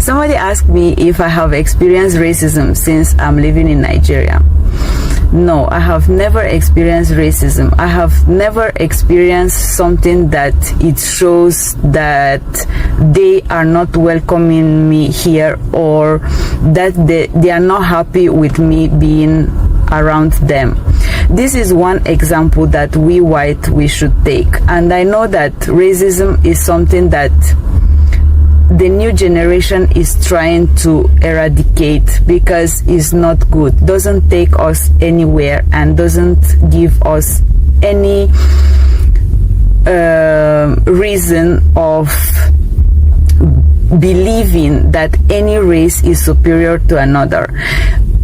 Somebody asked me if I have experienced racism since I'm living in Nigeria. No, I have never experienced racism. I have never experienced something that it shows that they are not welcoming me here, or that they are not happy with me being around them. This is one example that we white should take. And I know that racism is something that the new generation is trying to eradicate because it's not good, doesn't take us anywhere, and doesn't give us any reason of believing that any race is superior to another.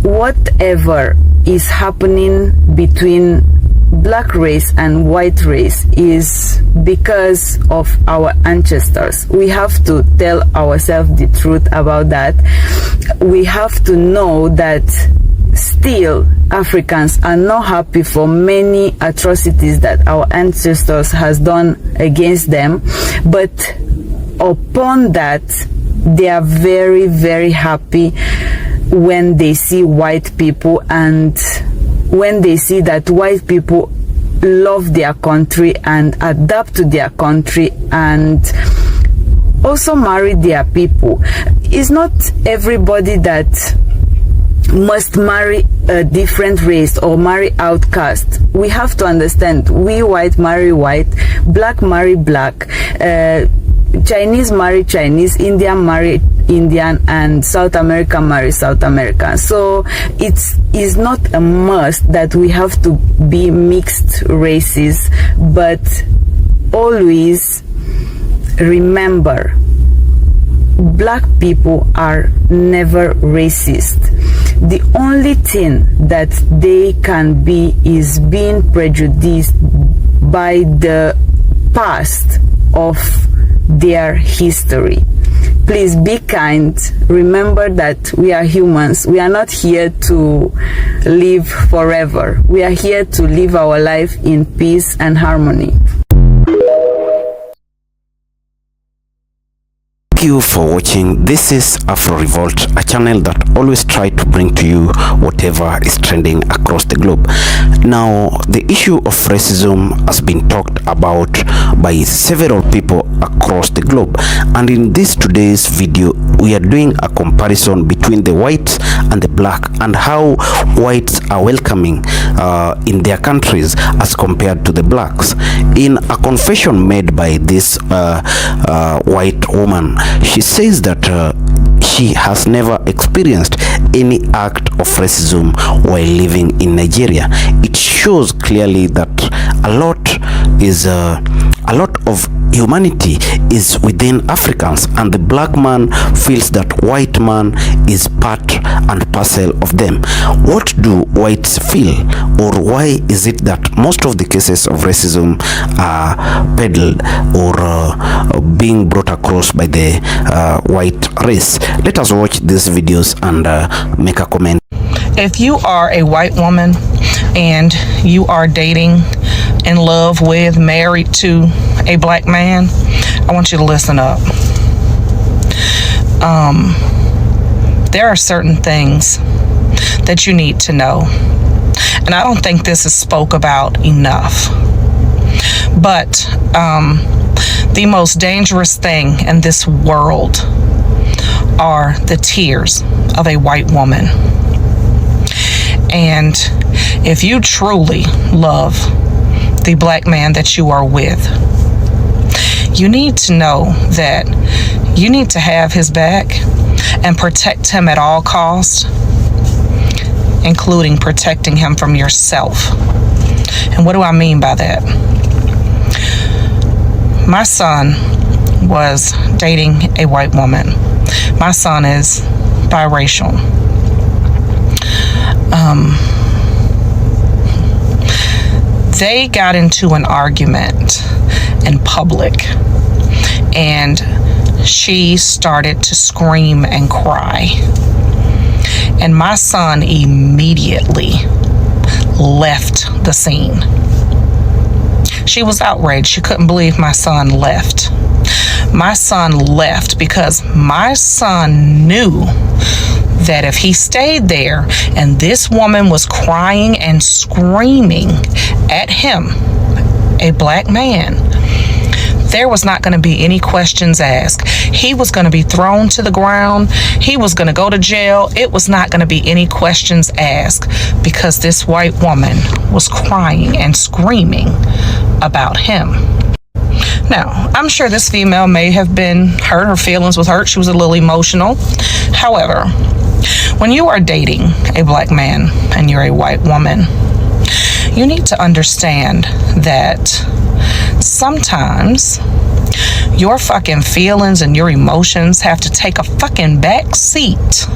Whatever is happening between black race and white race is because of our ancestors. We have to tell ourselves the truth about that. We have to know that still Africans are not happy for many atrocities that our ancestors has done against them, but upon that they are very, very happy when they see white people, and when they see that white people love their country and adapt to their country and also marry their people. It's not everybody that must marry a different race or marry outcast. We have to understand, we white marry white, black marry black, Chinese marry Chinese, Indian marry Indian, and South America marry South American. So it's not a must that we have to be mixed races, but always remember, black people are never racist. The only thing that they can be is being prejudiced by the past of their history. Please be kind. Remember that we are humans. We are not here to live forever. We are here to live our life in peace and harmony. Thank you for watching. This is Afro Revolt, a channel that always try to bring to you whatever is trending across the globe. Now, the issue of racism has been talked about by several people across the globe, and in this today's video we are doing a comparison between the whites and the black, and how whites are welcoming in their countries as compared to the blacks. In a confession made by this white woman, she says that she has never experienced any act of racism while living in Nigeria. It shows clearly that a lot of humanity is within Africans, and the black man feels that white man is part and parcel of them. What do whites feel, or why is it that most of the cases of racism are peddled or being brought across by the white race? Let us watch these videos and make a comment. If you are a white woman and you are dating, in love with, married to a black man, I want you to listen up. There are certain things that you need to know, and I don't think this is spoke about enough. But the most dangerous thing in this world are the tears of a white woman. And if you truly love the black man that you are with, you need to know that you need to have his back and protect him at all costs, including protecting him from yourself. And what do I mean by that? My son was dating a white woman. My son is biracial. They got into an argument in public, and she started to scream and cry. And my son immediately left the scene. She was outraged. She couldn't believe my son left. My son left because my son knew that if he stayed there and this woman was crying and screaming at him, a black man, there was not going to be any questions asked. He was going to be thrown to the ground. He was going to go to jail. It was not going to be any questions asked because this white woman was crying and screaming about him. Now, I'm sure this female may have been hurt. Her feelings was hurt. She was a little emotional. However, when you are dating a black man and you're a white woman, you need to understand that sometimes your fucking feelings and your emotions have to take a fucking back seat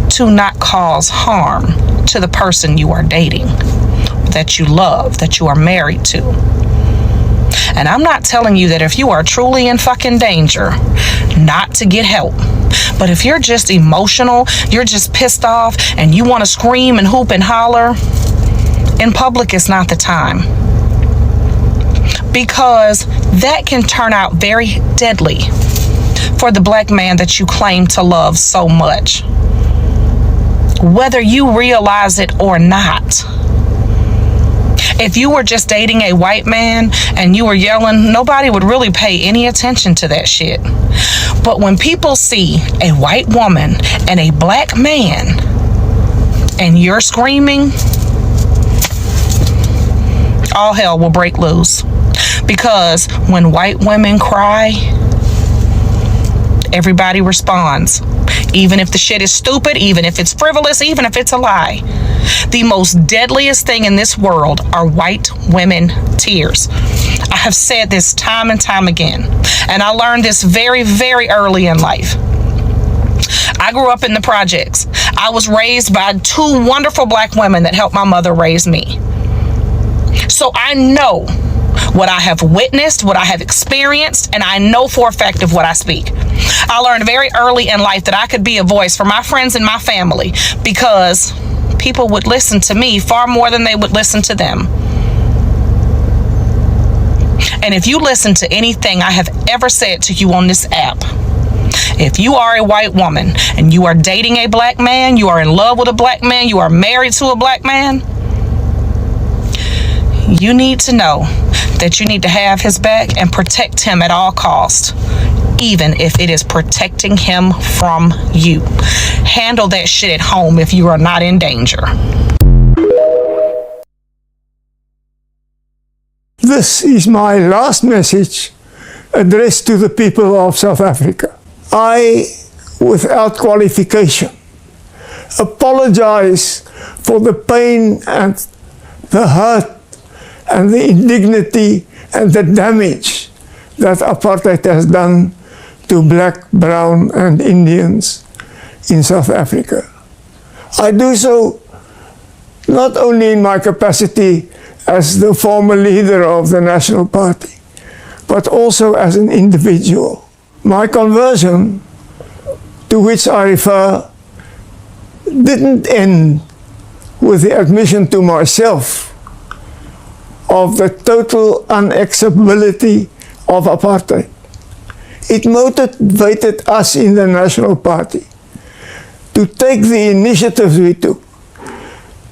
to not cause harm to the person you are dating, that you love, that you are married to. And I'm not telling you that if you are truly in fucking danger, not to get help. But if you're just emotional, you're just pissed off, and you want to scream and hoop and holler, in public is not the time. Because that can turn out very deadly for the black man that you claim to love so much, whether you realize it or not. If you were just dating a white man and you were yelling, nobody would really pay any attention to that shit. But when people see a white woman and a black man and you're screaming, all hell will break loose. Because when white women cry, everybody responds. Even if the shit is stupid, even if it's frivolous, even if it's a lie. The most deadliest thing in this world are white women tears. I have said this time and time again, and I learned this very, very early in life. I grew up in the projects. I was raised by two wonderful black women that helped my mother raise me. So I know what I have witnessed, what I have experienced, and I know for a fact of what I speak. I learned very early in life that I could be a voice for my friends and my family because people would listen to me far more than they would listen to them. And if you listen to anything I have ever said to you on this app, if you are a white woman and you are dating a black man, you are in love with a black man, you are married to a black man, you need to know that you need to have his back and protect him at all costs, even if it is protecting him from you. Handle that shit at home if you are not in danger. This is my last message addressed to the people of South Africa. I, without qualification, apologize for the pain and the hurt and the indignity and the damage that apartheid has done to black, brown, and Indians in South Africa. I do so not only in my capacity as the former leader of the National Party, but also as an individual. My conversion, to which I refer, didn't end with the admission to myself of the total unacceptability of apartheid. It motivated us in the National Party to take the initiatives we took.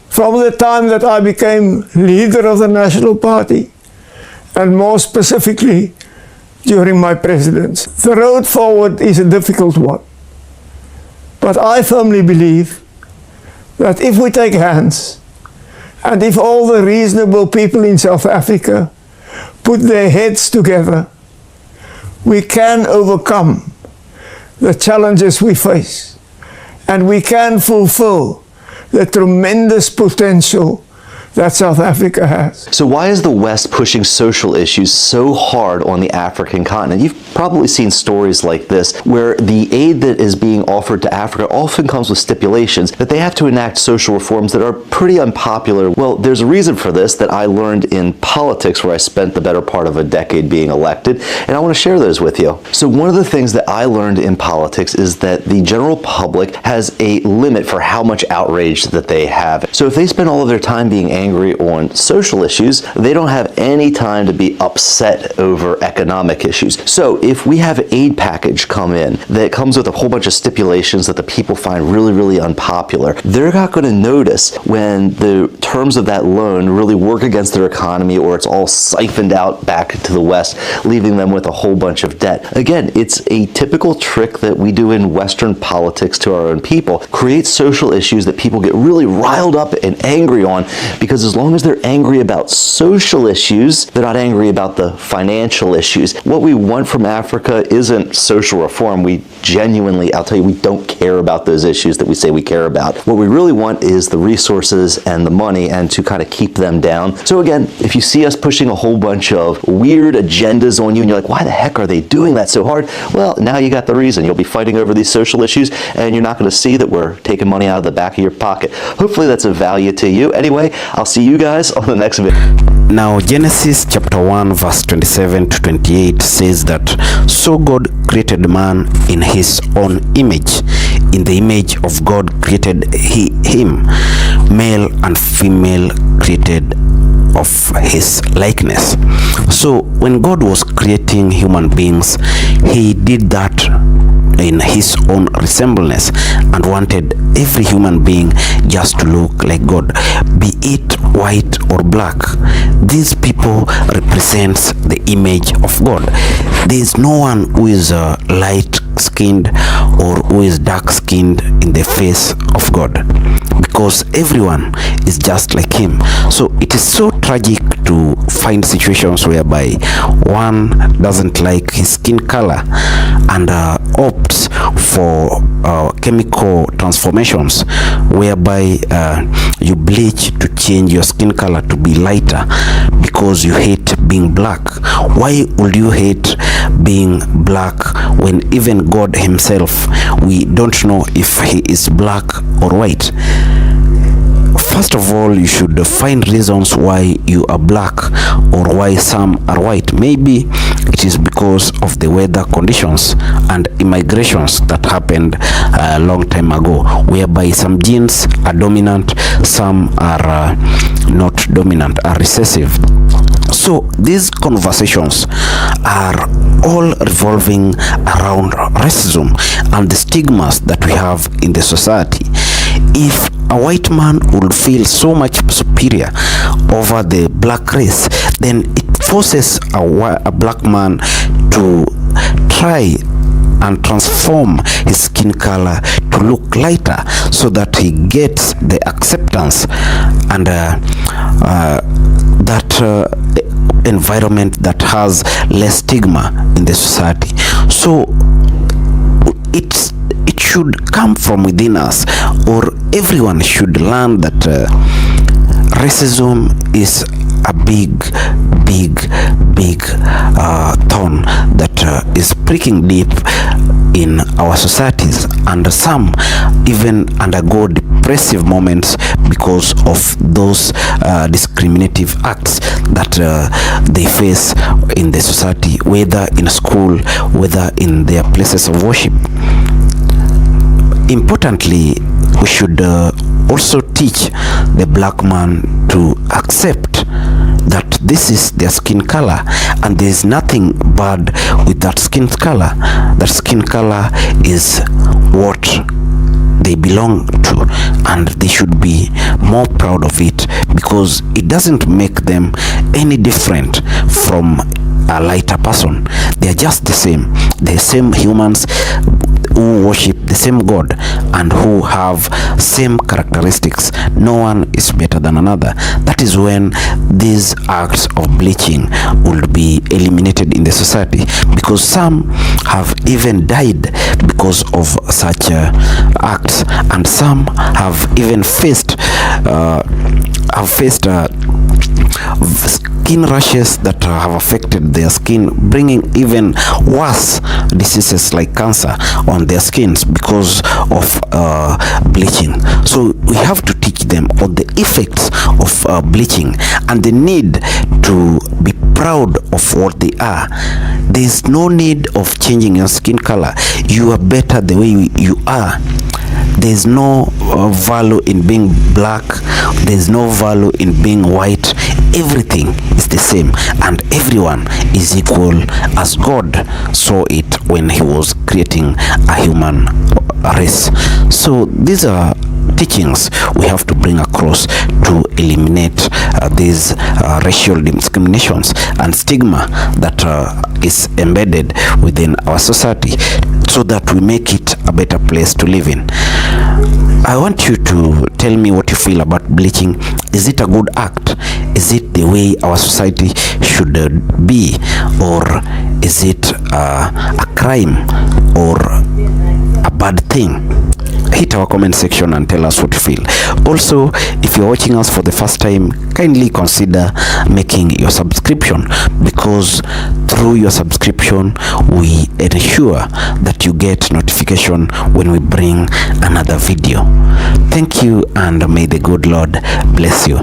From the time that I became leader of the National Party, and more specifically during my presidency. The road forward is a difficult one. But I firmly believe that if we take hands, and if all the reasonable people in South Africa put their heads together, we can overcome the challenges we face, and we can fulfill the tremendous potential that South Africa has. So why is the West pushing social issues so hard on the African continent? You've probably seen stories like this where the aid that is being offered to Africa often comes with stipulations that they have to enact social reforms that are pretty unpopular. Well, there's a reason for this that I learned in politics, where I spent the better part of a decade being elected, and I want to share those with you. So one of the things that I learned in politics is that the general public has a limit for how much outrage that they have. So if they spend all of their time being angry angry on social issues, they don't have any time to be upset over economic issues. So if we have an aid package come in that comes with a whole bunch of stipulations that the people find really, really unpopular, they're not going to notice when the terms of that loan really work against their economy, or it's all siphoned out back to the West, leaving them with a whole bunch of debt. Again, it's a typical trick that we do in Western politics to our own people. Create social issues that people get really riled up and angry on, because as long as they're angry about social issues, they're not angry about the financial issues. What we want from Africa isn't social reform. We genuinely, I'll tell you, we don't care about those issues that we say we care about. What we really want is the resources and the money, and to kind of keep them down. So again, if you see us pushing a whole bunch of weird agendas on you and you're like, why the heck are they doing that so hard? Well, now you got the reason. You'll be fighting over these social issues, and you're not going to see that we're taking money out of the back of your pocket. Hopefully that's of value to you. Anyway, I'll see you guys on the next video. Now, Genesis chapter 1 verse 27 to 28 says that, so God created man in his own image. In the image of God created he him. Male and female created of his likeness. So when God was creating human beings, he did that in his own resemblance, and wanted every human being just to look like God, be it white or black. These people represents the image of God. There is no one who is light skinned or who is dark skinned in the face of God, because everyone is just like him. So it is so tragic to find situations whereby one doesn't like his skin color and opts for chemical transformations, whereby you bleach to change your skin color to be lighter because you hate being black. Why would you hate being black when even God himself, we don't know if he is black or white? First of all, you should find reasons why you are black or why some are white. Maybe it is because of the weather conditions and immigrations that happened a long time ago, whereby some genes are dominant, some are not dominant, are recessive. So these conversations are all revolving around racism and the stigmas that we have in the society. If a white man would feel so much superior over the black race, then it forces a black man to try and transform his skin color to look lighter, so that he gets the acceptance and that environment that has less stigma in the society. So it should come from within us, or everyone should learn that racism is a big thorn that is pricking deep in our societies, and some even undergo depressive moments because of those discriminative acts that they face in the society, whether in school, whether in their places of worship. Importantly, we should also teach the black man to accept that this is their skin color, and there is nothing bad with that skin color. That skin color is what they belong to, and they should be more proud of it, because it doesn't make them any different from a lighter person. They are just the same humans who worship the same God and who have same characteristics. No one is better than another. That is when these acts of bleaching will be eliminated in the society, because some have even died because of such acts, and some have even faced skin rashes that have affected their skin, bringing even worse diseases like cancer on their skins because of bleaching. So we have to teach them on the effects of bleaching and the need to be proud of what they are. There is no need of changing your skin color. You are better the way you are. There's no value in being black. There's no value in being white. Everything is the same, and everyone is equal as God saw it when he was creating a human race. So these are teachings we have to bring across to eliminate these racial discriminations and stigma that is embedded within our society, so that we make it a better place to live in. I want you to tell me what you feel about bleaching. Is it a good act? Is it the way our society should be, or is it a crime or a bad thing? Hit our comment section and tell us what you feel. Also, if you're watching us for the first time, kindly consider making your subscription, because through your subscription we ensure that you get notification when we bring another video. Thank you, and may the good Lord bless you.